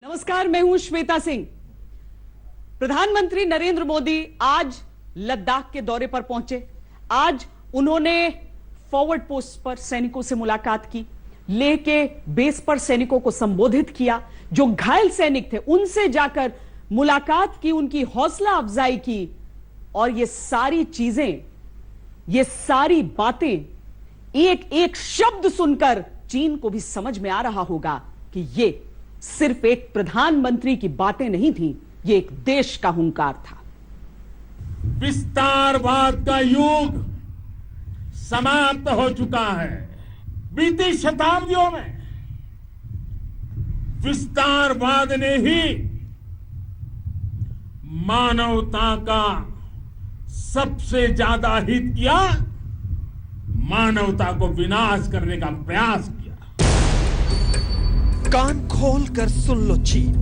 नमस्कार, मैं हूं श्वेता सिंह। प्रधानमंत्री नरेंद्र मोदी आज लद्दाख के दौरे पर पहुंचे। आज उन्होंने फॉरवर्ड पोस्ट पर सैनिकों से मुलाकात की, लेह के बेस पर सैनिकों को संबोधित किया। जो घायल सैनिक थे उनसे जाकर मुलाकात की, उनकी हौसला अफजाई की। और ये सारी चीजें, ये सारी बातें, एक एक शब्द सुनकर चीन को भी समझ में आ रहा होगा कि ये सिर्फ एक प्रधानमंत्री की बातें नहीं थी, ये एक देश का हुंकार था। विस्तारवाद का युग समाप्त हो चुका है। बीती शताब्दियों में विस्तारवाद ने ही मानवता का सबसे ज्यादा हित किया, मानवता को विनाश करने का प्रयास किया। कान खोल कर सुन लो चीन,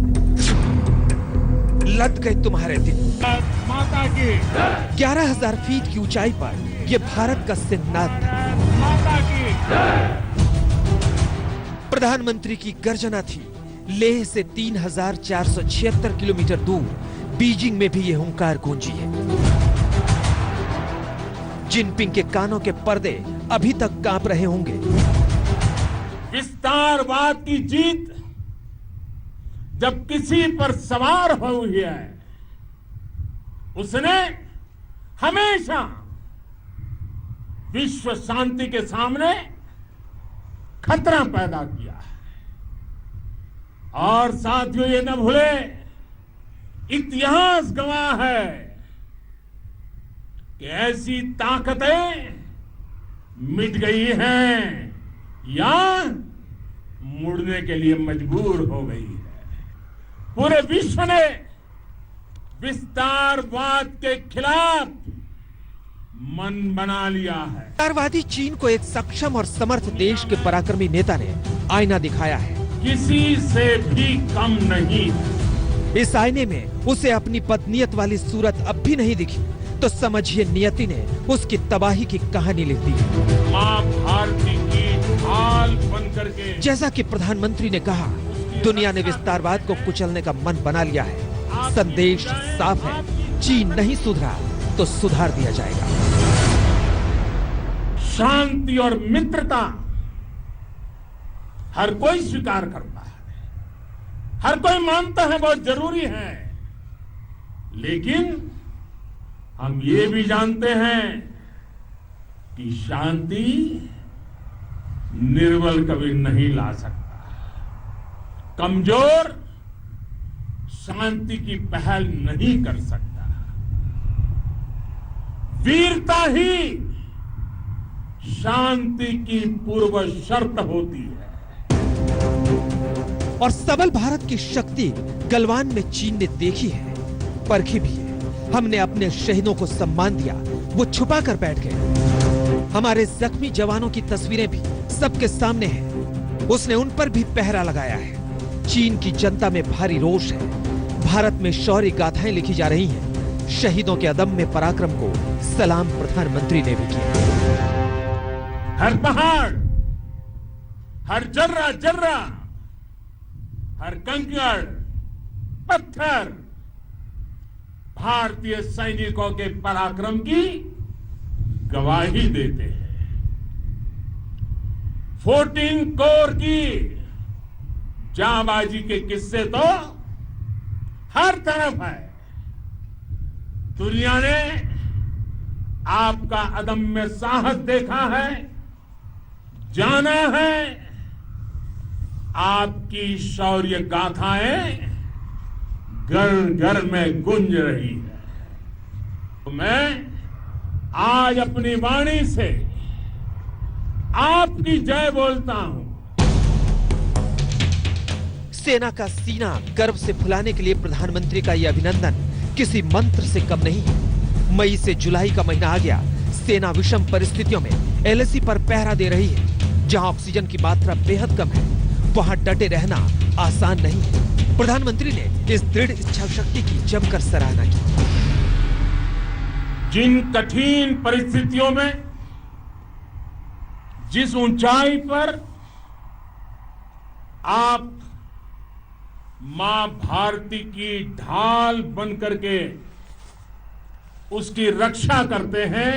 लद गए तुम्हारे दिन। माता की 11,000 फीट की ऊंचाई पर यह भारत का सिंहनाद था। माता की प्रधानमंत्री की गर्जना थी। लेह से 3,476 किलोमीटर दूर बीजिंग में भी यह हुंकार गूंजी है। जिनपिंग के कानों के पर्दे अभी तक कांप रहे होंगे। विस्तारवाद की जीत जब किसी पर सवार हुई है, उसने हमेशा विश्व शांति के सामने खतरा पैदा किया है। और साथियों, ये न भूले, इतिहास गवाह है कि ऐसी ताकतें मिट गई हैं या मुड़ने के लिए मजबूर हो गई है। पूरे विश्व ने विस्तारवाद के खिलाफ मन बना लिया है। विस्तारवादी चीन को एक सक्षम और समर्थ देश के पराक्रमी नेता ने आईना दिखाया है। किसी से भी कम नहीं। इस आईने में उसे अपनी पत्नीयत वाली सूरत अब भी नहीं दिखी, तो समझिए नियति ने उसकी तबाही की कहानी लिख दी है। मां भारती की ढाल बन करके, जैसा कि प्रधानमंत्री ने कहा, दुनिया ने विस्तारवाद को कुचलने का मन बना लिया है। संदेश साफ है, चीन नहीं सुधरा तो सुधार दिया जाएगा। शांति और मित्रता हर कोई स्वीकार करता है, हर कोई मानता है बहुत जरूरी है। लेकिन हम ये भी जानते हैं कि शांति निर्बल कभी नहीं ला सकता। कमजोर शांति की पहल नहीं कर सकता। वीरता ही शांति की पूर्व शर्त होती है। और सबल भारत की शक्ति गलवान में चीन ने देखी है, परखी भी है। हमने अपने शहीदों को सम्मान दिया, वो छुपा कर बैठ गए। हमारे जख्मी जवानों की तस्वीरें भी सबके सामने हैं, उसने उन पर भी पहरा लगाया है। चीन की जनता में भारी रोष है। भारत में शौर्य गाथाएं लिखी जा रही हैं। शहीदों के अदम्य पराक्रम को सलाम प्रधानमंत्री ने भी किया। हर पहाड़, हर जर्रा जर्रा, हर कंकड़ पत्थर भारतीय सैनिकों के पराक्रम की गवाही देते हैं। 14 कोर की जांबाजी के किस्से तो हर तरफ है। दुनिया ने आपका अदम्य साहस देखा है, जाना है। आपकी शौर्य गाथाएं घर घर में गूंज रही है। तो मैं आज अपनी वाणी से आपकी जय बोलता हूं। सेना का सीना गर्व से फुलाने के लिए प्रधानमंत्री का यह अभिनंदन किसी मंत्र से कम नहीं है। मई से जुलाई का महीना आ गया। सेना विषम परिस्थितियों में एलएसी पर पहरा दे रही है। जहां ऑक्सीजन की मात्रा बेहद कम है, वहां डटे रहना आसान नहीं है। प्रधानमंत्री ने इस दृढ़ इच्छा शक्ति की जमकर सराहना की। जिन कठिन परिस्थितियों में, जिस ऊंचाई पर आप मां भारती की ढाल बन करके उसकी रक्षा करते हैं,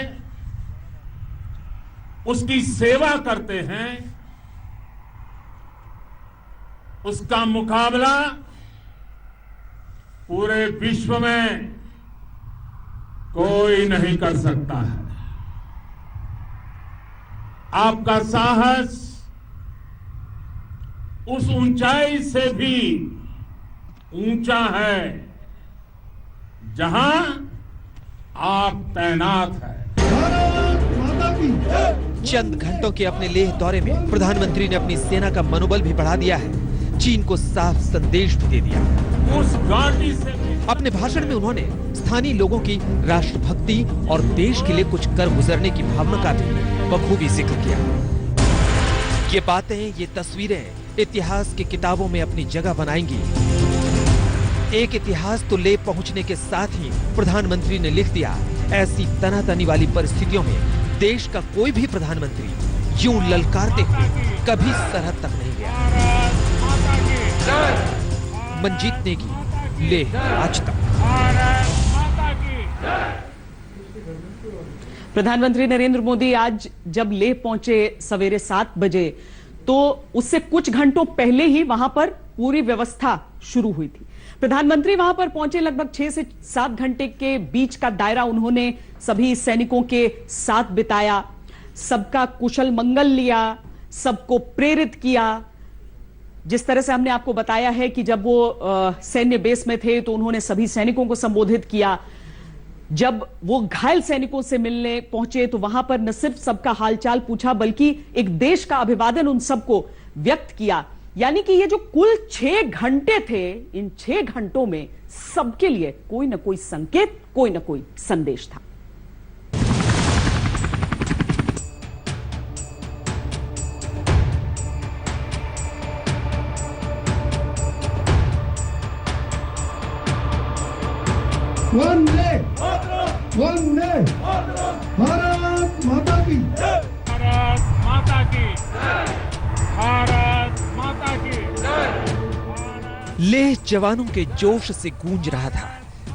उसकी सेवा करते हैं, उसका मुकाबला पूरे विश्व में कोई नहीं कर सकता है। आपका साहस उस ऊंचाई से भी ऊंचा है जहां आप तैनात हैं। चंद घंटों के अपने लेह दौरे में प्रधानमंत्री ने अपनी सेना का मनोबल भी बढ़ा दिया है, चीन को साफ संदेश भी दे दिया। उस घाटी से अपने भाषण में उन्होंने स्थानीय लोगों की राष्ट्रभक्ति और देश के लिए कुछ कर गुजरने की भावना का भी बखूबी जिक्र किया। ये बातें, ये तस्वीरें इतिहास की किताबों में अपनी जगह बनाएंगी। एक इतिहास तो ले पहुंचने के साथ ही प्रधानमंत्री ने लिख दिया, ऐसी तनातनी वाली परिस्थितियों में देश का कोई भी प्रधानमंत्री यूं ललकारते हुए कभी सरहद तक नहीं गया। मंजीत नेगी, लेह आज तक। प्रधानमंत्री नरेंद्र मोदी आज जब लेह पहुंचे सवेरे 7 बजे, तो उससे कुछ घंटों पहले ही वहां पर पूरी व्यवस्था शुरू हुई थी। प्रधानमंत्री वहां पर पहुंचे, लगभग 6 से 7 घंटे के बीच का दायरा उन्होंने सभी सैनिकों के साथ बिताया, सबका कुशल मंगल लिया, सबको प्रेरित किया। जिस तरह से हमने आपको बताया है कि जब वो सैन्य बेस में थे तो उन्होंने सभी सैनिकों को संबोधित किया। जब वो घायल सैनिकों से मिलने पहुंचे तो वहां पर न सिर्फ सबका हालचाल पूछा, बल्कि एक देश का अभिवादन उन सबको व्यक्त किया। यानी कि ये जो कुल 6 घंटे थे, इन 6 घंटों में सबके लिए कोई ना कोई संकेत, कोई ना कोई संदेश था। वंदे वंदे भारत माता की, भारत माता की, भारत माता की। लेह जवानों के जोश से गूंज रहा था,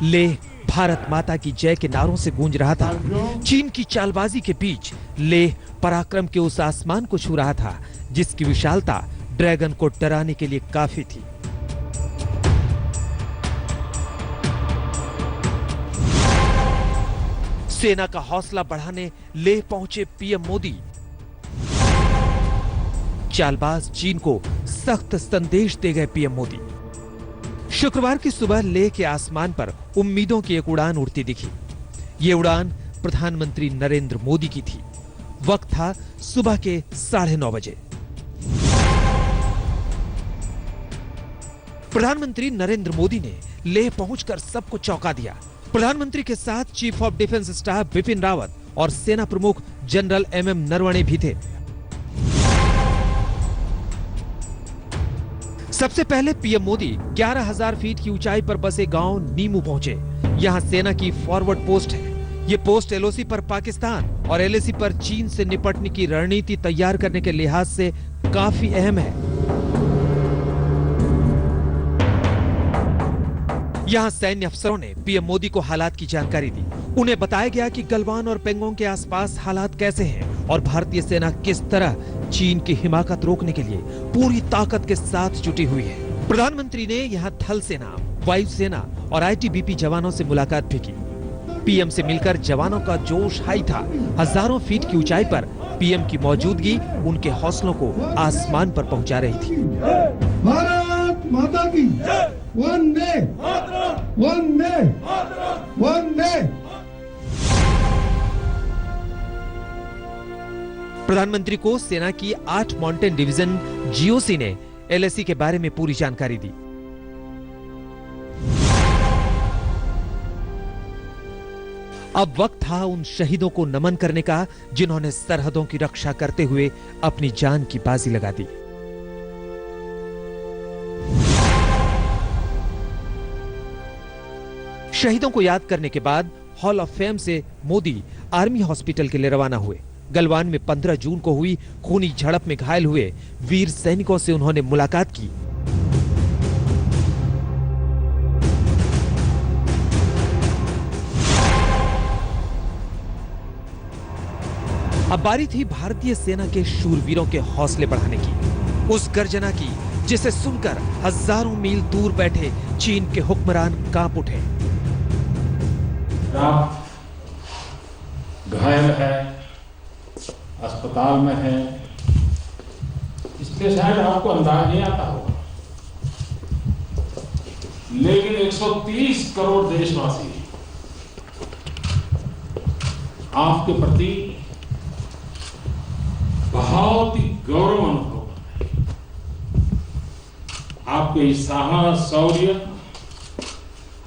लेह भारत माता की जय के नारों से गूंज रहा था। चीन की चालबाजी के बीच लेह पराक्रम के उस आसमान को छू रहा था जिसकी विशालता ड्रैगन को डराने के लिए काफी थी। सेना का हौसला बढ़ाने लेह पहुंचे पीएम मोदी। चालबाज चीन को सख्त संदेश दे गए पीएम मोदी। शुक्रवार की सुबह लेह के आसमान पर उम्मीदों की एक उड़ान उड़ती दिखी। ये उड़ान प्रधानमंत्री नरेंद्र मोदी की थी। वक्त था सुबह के 9:30 बजे। प्रधानमंत्री नरेंद्र मोदी ने लेह पहुंचकर सबको चौंका दिया। प्रधानमंत्री के साथ chief of defence staff Bipin Rawat और सेना प्रमुख जनरल एमएम नरवणे भी थे। सबसे पहले पीएम मोदी 11,000 फीट की ऊंचाई पर बसे गांव नीमू पहुंचे। यहां सेना की फॉरवर्ड पोस्ट है। ये पोस्ट एलओसी पर पाकिस्तान और एलएसी पर चीन से निपटने की रणनीति तैयार करने के लिहाज से काफी अहम है। यहां सैन्य अफसरों ने पीएम मोदी को हालात की जानकारी दी। उन्हें बताया गया कि गलवान और पेंगोंग के आसपास हालात कैसे हैं और भारतीय सेना किस तरह चीन की हिमाकत रोकने के लिए पूरी ताकत के साथ जुटी हुई है। प्रधानमंत्री ने यहां थल सेना, वायु सेना और आईटीबीपी जवानों से मुलाकात भी की। पीएम से मिलकर जवानों का जोश हाई था। हजारों फीट की ऊंचाई पर पीएम की मौजूदगी उनके हौसलों को आसमान पर पहुंचा रही थी। भारत माता की, वंदे वंदे वंदे। प्रधानमंत्री को सेना की 8 माउंटेन डिवीजन जीओसी ने एलएसी के बारे में पूरी जानकारी दी। अब वक्त था उन शहीदों को नमन करने का जिन्होंने सरहदों की रक्षा करते हुए अपनी जान की बाजी लगा दी। शहीदों को याद करने के बाद हॉल ऑफ फेम से मोदी आर्मी हॉस्पिटल के लिए रवाना हुए। गलवान में 15 जून को हुई खूनी झड़प में घायल हुए वीर सैनिकों से उन्होंने मुलाकात की। अब बारी थी भारतीय सेना के शूरवीरों के हौसले बढ़ाने की, उस गर्जना की जिसे सुनकर हजारों मील दूर बैठे चीन के हुक्मरान कांप उठे। आप घायल है, अस्पताल में है, इसलिए शायद आपको अंदाज नहीं आता होगा, लेकिन 130 करोड़ देशवासी आपके प्रति बहुत ही गौरव अनुभव करते हैं। आपके इस साहस, शौर्य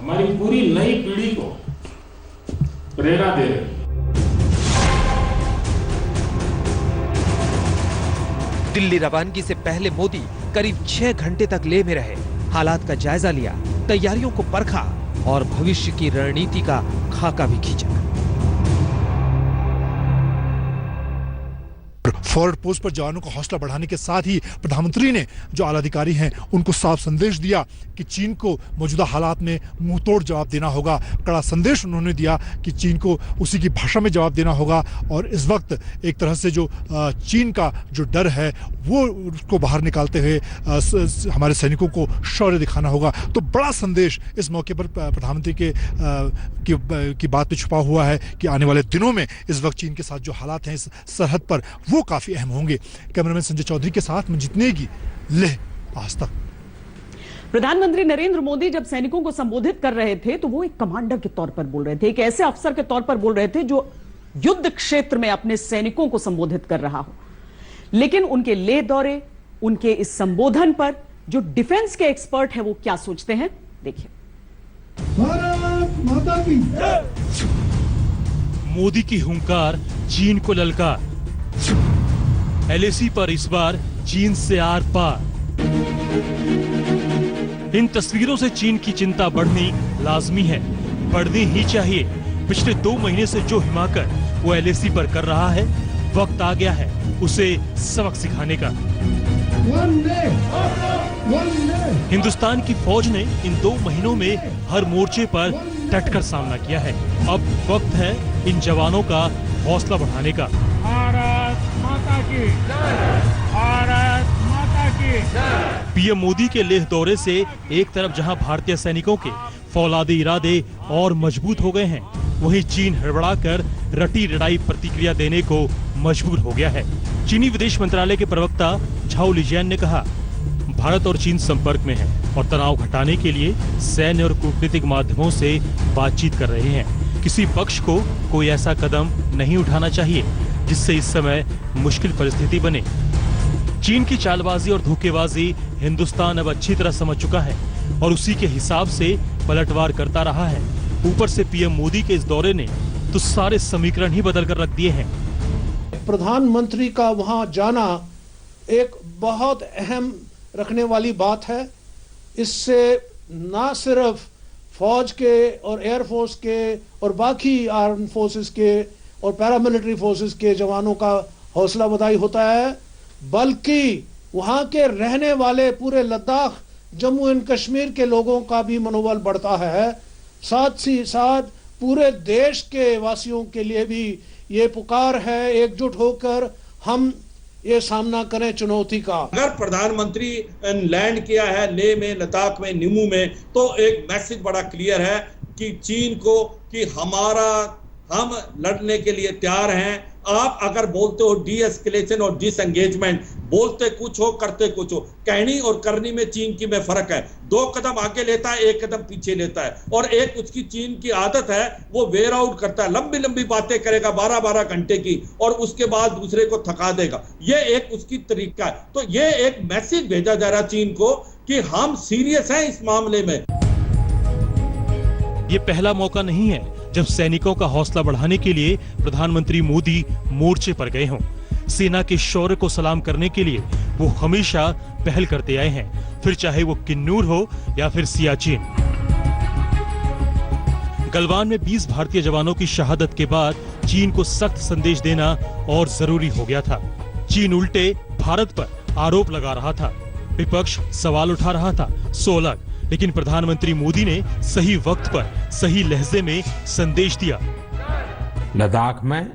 हमारी पूरी नई पीढ़ी को प्रेरणा दे रहे हैं। दिल्ली रवानगी से पहले मोदी करीब 6 घंटे तक लेह में रहे, हालात का जायजा लिया, तैयारियों को परखा और भविष्य की रणनीति का खाका भी खींचा। फॉरवर्ड पोस्ट पर जवानों का हौसला बढ़ाने के साथ ही प्रधानमंत्री ने जो आला अधिकारी हैं उनको साफ संदेश दिया कि चीन को मौजूदा हालात में मुंहतोड़ जवाब देना होगा। कड़ा संदेश उन्होंने दिया कि चीन को उसी की भाषा में जवाब देना होगा और इस वक्त एक तरह से जो चीन का जो डर है वो उसको बाहर निकालते हुए हमारे सैनिकों को शौर्य दिखाना होगा। तो बड़ा संदेश इस मौके पर प्रधानमंत्री की बात में छुपा हुआ है कि आने वाले दिनों में इस वक्त चीन के साथ जो हालात हैं इस सरहद पर वो काफी अहम होंगे। कैमरामैन संजय चौधरी के साथ मंजीत नेगी, लेह, आज तक। प्रधानमंत्री नरेंद्र मोदी जब सैनिकों को संबोधित कर रहे थे तो वो एक कमांडर के तौर पर बोल रहे थे, एक ऐसे अफसर के तौर पर बोल रहे थे जो युद्ध क्षेत्र में अपने सैनिकों को संबोधित कर रहा हो। लेकिन उनके लेह दौरे, उनके इस संबोधन पर जो डिफेंस के एक्सपर्ट हैं वो क्या सोचते हैं, देखिए। भारत माता की मोदी की हुंकार, चीन को ललकार। एलएसी पर इस बार चीन से आर पार। इन तस्वीरों से चीन की चिंता बढ़नी लाजमी है, बढ़नी ही चाहिए। पिछले 2 महीने से जो हिमाकत वो एलएसी पर कर रहा है, वक्त आ गया है उसे सबक सिखाने का। हिंदुस्तान की फौज ने इन 2 महीनों में हर मोर्चे पर डटकर सामना किया है। अब वक्त है इन जवानों का हौसला बढ़ाने का। भारत माता की जय, भारत माता की जय। पीएम मोदी के लेह दौरे से एक तरफ जहां भारतीय सैनिकों के फौलादी इरादे और मजबूत हो गए हैं, वहीं चीन हड़बड़ाकर रटी रटाई प्रतिक्रिया देने को मजबूर हो गया है। चीनी विदेश मंत्रालय के प्रवक्ता झाओ लिजियान ने कहा, भारत और चीन संपर्क में है और तनाव घटाने के लिए सैन्य और कूटनीतिक माध्यमों से बातचीत कर रहे हैं। किसी पक्ष को कोई ऐसा कदम नहीं उठाना चाहिए जिससे इस समय मुश्किल परिस्थिति बने। चीन की चालबाजी और धोखेबाजी हिंदुस्तान अब अच्छी तरह समझ चुका है और उसी के हिसाब से पलटवार करता रहा है। ऊपर से पीएम मोदी के इस दौरे ने तो सारे समीकरण ही बदल कर रख दिए हैं। प्रधानमंत्री का वहां जाना एक बहुत अहम रखने वाली बात है। इससे ना सिर्फ फौज के और एयरफोर्स के और बाकी आर्म फोर्सेस के और पैरामिलिट्री फोर्सेस के जवानों का हौसला अफजाई होता है, बल्कि वहां के रहने वाले पूरे लद्दाख, जम्मू एंड कश्मीर के लोगों का भी मनोबल बढ़ता है। साथ ही साथ पूरे देश के वासियों के लिए भी ये पुकार है, एकजुट होकर हम ये सामना करें चुनौती का। अगर प्रधानमंत्री लैंड किया है लेह में, लद्दाख में, निमू में, तो एक मैसेज बड़ा क्लियर है कि चीन को कि हम लड़ने के लिए तैयार हैं। आप अगर बोलते हो डी एस्केलेशन और डिसएंगेजमेंट, बोलते कुछ हो करते कुछ हो, कहनी और करनी में चीन की में फर्क है। 2 कदम आगे लेता है, 1 कदम पीछे लेता है। और एक उसकी चीन की आदत है, वो वेयर आउट करता है, लंबी लंबी बातें करेगा 12-12 घंटे की और उसके बाद दूसरे को थका देगा। ये एक उसकी तरीका है। तो ये एक मैसेज भेजा जा रहा है चीन को कि हम सीरियस हैं इस मामले में। ये पहला मौका नहीं है जब सैनिकों का हौसला बढ़ाने के लिए प्रधानमंत्री मोदी मोर्चे पर गए हों। सेना के शौर्य को सलाम करने के लिए वो हमेशा पहल करते आए हैं, फिर चाहे वो किन्नूर हो या फिर सियाचिन। गलवान में 20 भारतीय जवानों की शहादत के बाद चीन को सख्त संदेश देना और जरूरी हो गया था। चीन उल्टे भारत पर आरोप लगा रहा था, विपक्ष सवाल उठा रहा था, सो अलग। लेकिन प्रधानमंत्री मोदी ने सही वक्त पर सही लहजे में संदेश दिया। लद्दाख में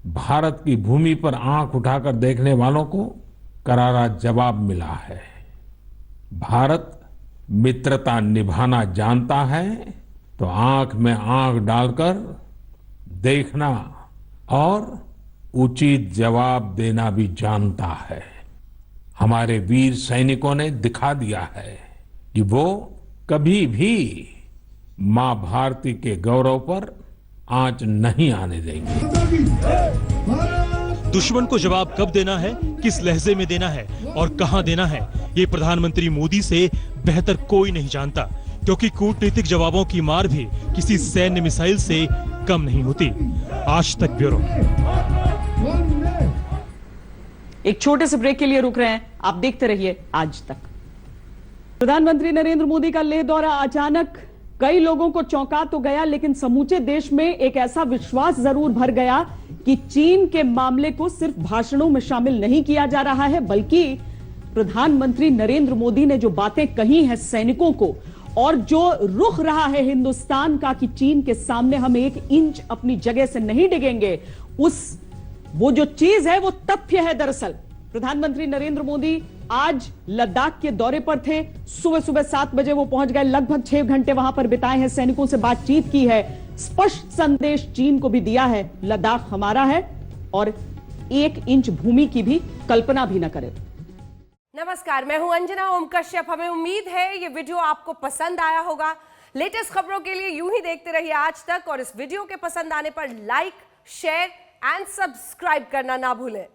भारत की भूमि पर आंख उठाकर देखने वालों को करारा जवाब मिला है। भारत मित्रता निभाना जानता है तो आंख में आंख डालकर देखना और उचित जवाब देना भी जानता है। हमारे वीर सैनिकों ने दिखा दिया है कि वो कभी भी मां भारती के गौरव पर आंच नहीं आने देंगे। दुश्मन को जवाब कब देना है, किस लहजे में देना है और कहां देना है, ये प्रधानमंत्री मोदी से बेहतर कोई नहीं जानता, क्योंकि कूटनीतिक जवाबों की मार भी किसी सैन्य मिसाइल से कम नहीं होती। आज तक ब्यूरो। एक छोटे से ब्रेक के लिए रुक रहे हैं, आप देखते रहिए आज तक। प्रधानमंत्री नरेंद्र मोदी का लेह दौरा अचानक कई लोगों को चौंका तो गया, लेकिन समूचे देश में एक ऐसा विश्वास जरूर भर गया कि चीन के मामले को सिर्फ भाषणों में शामिल नहीं किया जा रहा है, बल्कि प्रधानमंत्री नरेंद्र मोदी ने जो बातें कही हैं सैनिकों को और जो रुख रहा है हिंदुस्तान का कि चीन के सामने हम एक इंच अपनी जगह से नहीं डिगेंगे, वो जो चीज है वो तथ्य है। दरअसल प्रधानमंत्री नरेंद्र मोदी आज लद्दाख के दौरे पर थे। सुबह 7 बजे वो पहुंच गए, लगभग 6 घंटे वहां पर बिताए हैं, सैनिकों से बातचीत की है, स्पष्ट संदेश चीन को भी दिया है, लद्दाख हमारा है और 1 इंच भूमि की भी कल्पना भी न करें। नमस्कार, मैं हूं अंजना ओम कश्यप। हमें उम्मीद है ये वीडियो आपको पसंद आया होगा। लेटेस्ट खबरों के लिए यूं ही देखते रहिए आज तक और इस वीडियो के पसंद आने पर लाइक, शेयर एंड सब्सक्राइब करना ना भूलें।